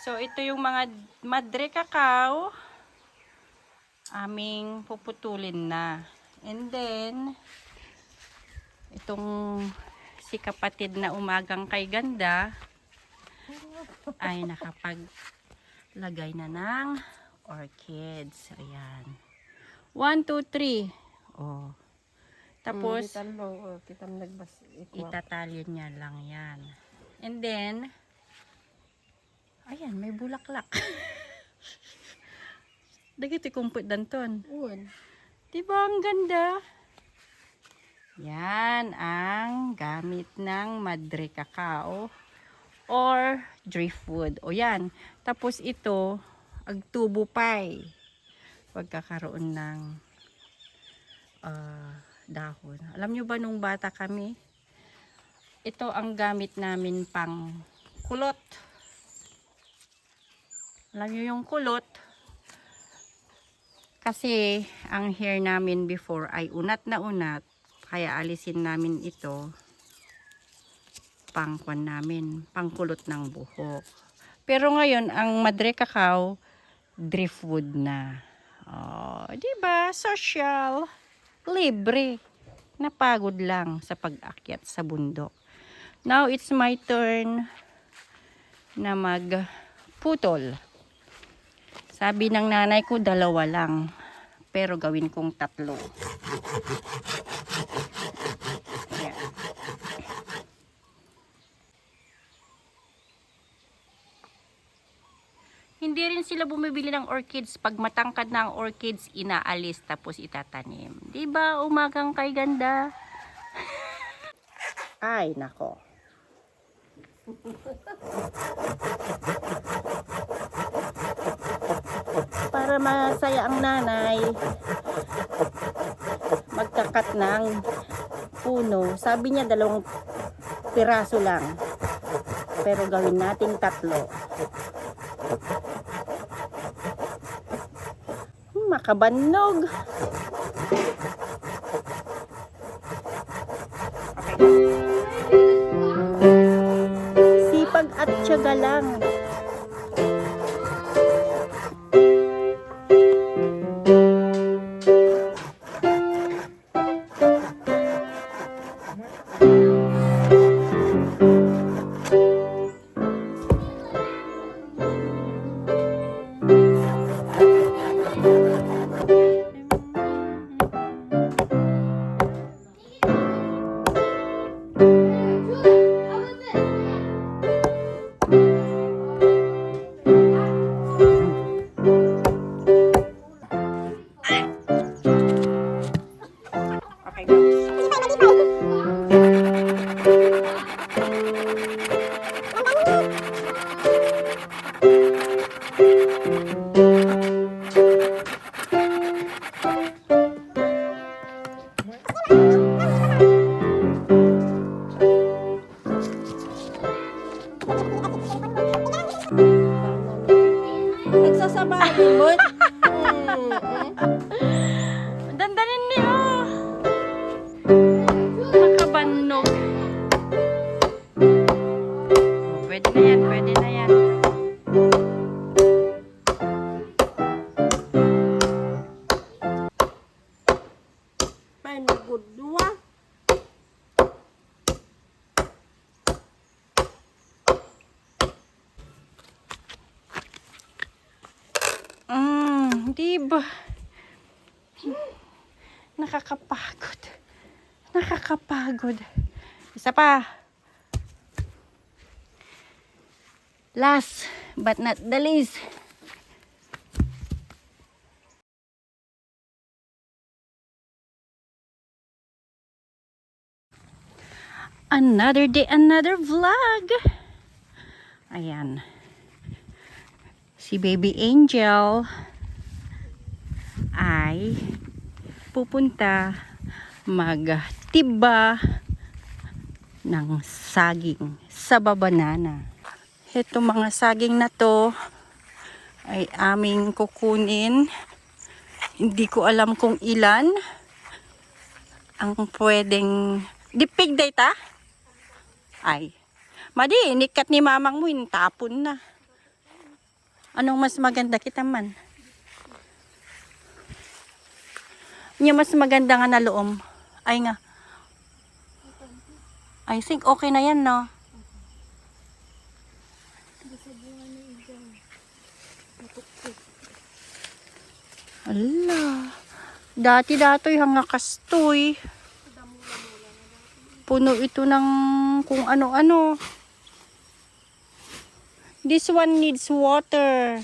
So, ito yung mga madre cacao. Aming puputulin na. And then, itong si kapatid na umagang kay ganda ay nakapaglagay na ng orchids. Ayan. 1, 2, 3. Oh. Tapos, itatalyon niya lang yan. And then, ayan, may bulaklak. Dagiti kumput danton. Diba ang ganda? Yan ang gamit ng madre cacao or driftwood. O yan. Tapos ito, agtubo pie. Pagkakaroon ng dahon. Alam nyo ba nung bata kami, ito ang gamit namin pang kulot. Alam nyo yung kulot? Kasi ang hair namin before ay unat na unat. Kaya alisin namin ito pangkwan namin, pangkulot ng buhok. Pero ngayon, ang madre cacao, driftwood na. Oh, diba? Social. Libre. Napagod lang sa pag-akyat sa bundok. Now, it's my turn na magputol. Sabi ng nanay ko, 2 lang. Pero gawin kong 3. Ayan. Hindi rin sila bumibili ng orchids. Pag matangkad na ang orchids, inaalis tapos itatanim. Diba, umagang kay ganda? Ay, nako. Para masaya ang nanay, magkakat ng puno. Sabi niya 2 piraso lang. Pero gawin nating 3. Makabannog. Sipag at tiyaga lang. Nagsasabahin mo. Dandanin niyo. Makabannog. Pwede na yan, pwede na yan. Panagudwa. Diba? Nakakapagod. Nakakapagod. Isa pa. Last but not the least. Another day, another vlog. Ayan. Si Baby Angel ay pupunta magtiba ng saging sa babanana. Ito mga saging na to ay aming kukunin. Hindi ko alam kung ilan ang pwedeng dipig data. Ay, madi, nikat ni mamang mo, tapon na. Anong mas maganda kita man? Yung mas maganda nga na loom. Ay nga. I think okay na yan, no? Ala. Dati-datoy hanga kastoy. Puno ito ng kung ano-ano. This one needs water.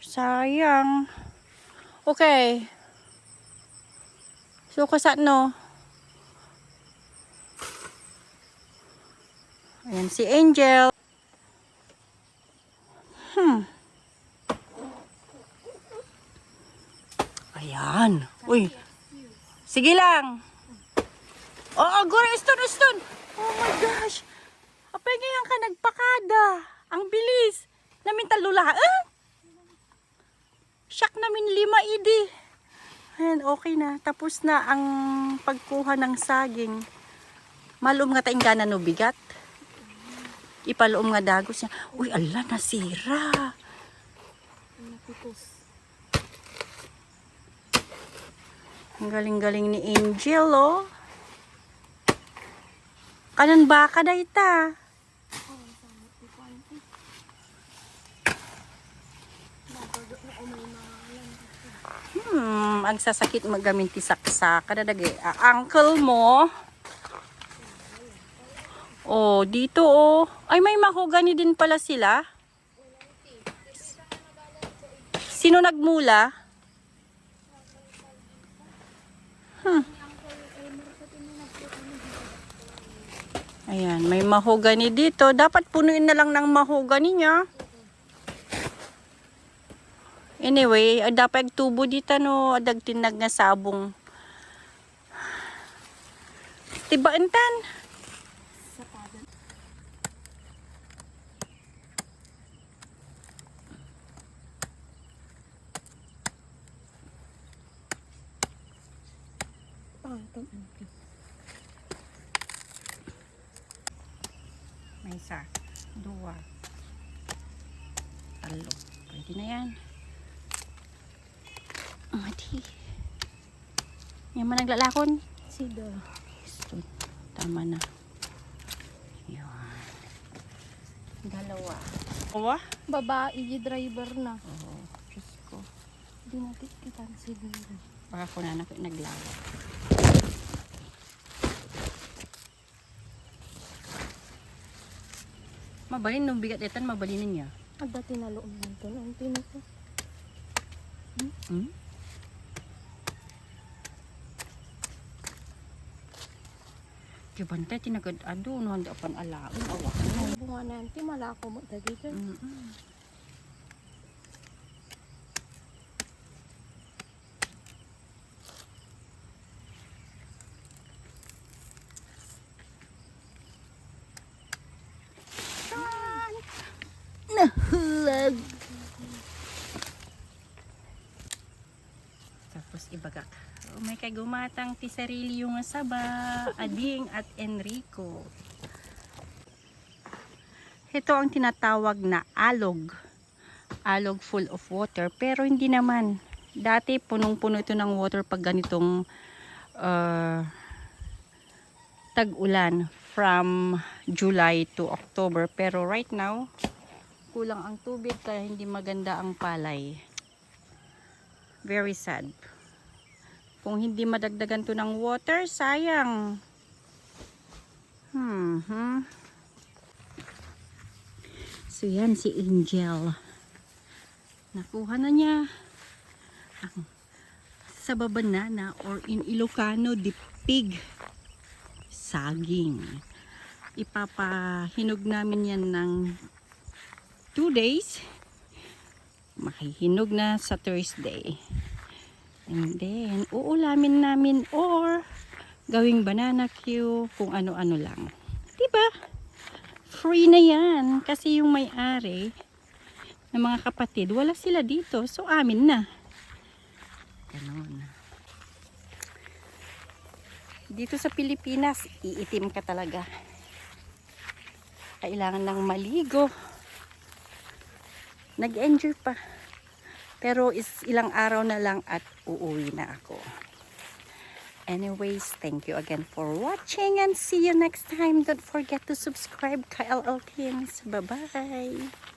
Sayang. Okay. So, kasat no? Ayan si Angel. Ayan. Uy. Sige lang. Oo, guro. Stun. Oh my gosh. Apay ngayon ka nagpakada. Ang bilis. Namin talula. Shock namin 5 idi. Ayan, okay na. Tapos na ang pagkuha ng saging. Malum nga taing gana no bigat. Ipaloom nga dagos niya. Uy, ala, nasira. Ang galing-galing ni Angel, oh. Kanan baka da ita. Ang sasakit magaminti saksa. Kadadagi, uncle mo. Oh, dito, oh. Ay, may mahogani din pala sila. Sino nagmula? Ayan, may mahogani dito. Dapat punuin na lang ng mahogani niya. Anyway, dapat tubo dito no, adag tinag nga sabong. Tiba entan. May isa, 2, 3. Pwede na yan. Mati. Yan man naglalakon. Sido. Tama na. Yan. 2. Owa? Babae, driver na. Oo. Diyos ko. Di natin kita siguro. Baka ko na naglawa. Mabalin nung bigat itan, mabalinin niya. Agda tinaloon lang to. Ang pinito. Kibantay tinagad ado no handa pan alaon awa. Bunga nanti malako mo dagi ka. Nahulag. Tapos ibagak. May kay gumatang ti sarili yung saba, Ading at Enrico. Ito ang tinatawag na alog. Alog full of water, pero hindi naman. Dati punong-puno ito ng water pag ganitong tag-ulan from July to October. Pero right now, kulang ang tubig kaya hindi maganda ang palay. Very sad. Kung hindi madagdagan to ng water, sayang. So yan si Angel. Nakuha na niya ang saba banana or in Ilocano, dipig. Saging. Ipapahinog namin yan ng 2 days. Makihinog na sa Thursday. And then, uulamin namin or gawing banana cue, kung ano-ano lang. Diba? Free na yan. Kasi yung may-ari ng mga kapatid, wala sila dito. So, amin na. Ganon. Dito sa Pilipinas, iitim ka talaga. Kailangan ng maligo Nag-enjoy pa. Pero ilang araw na lang at uuwi na ako. Anyways, thank you again for watching and see you next time. Don't forget to subscribe, KLL Kings. Bye-bye!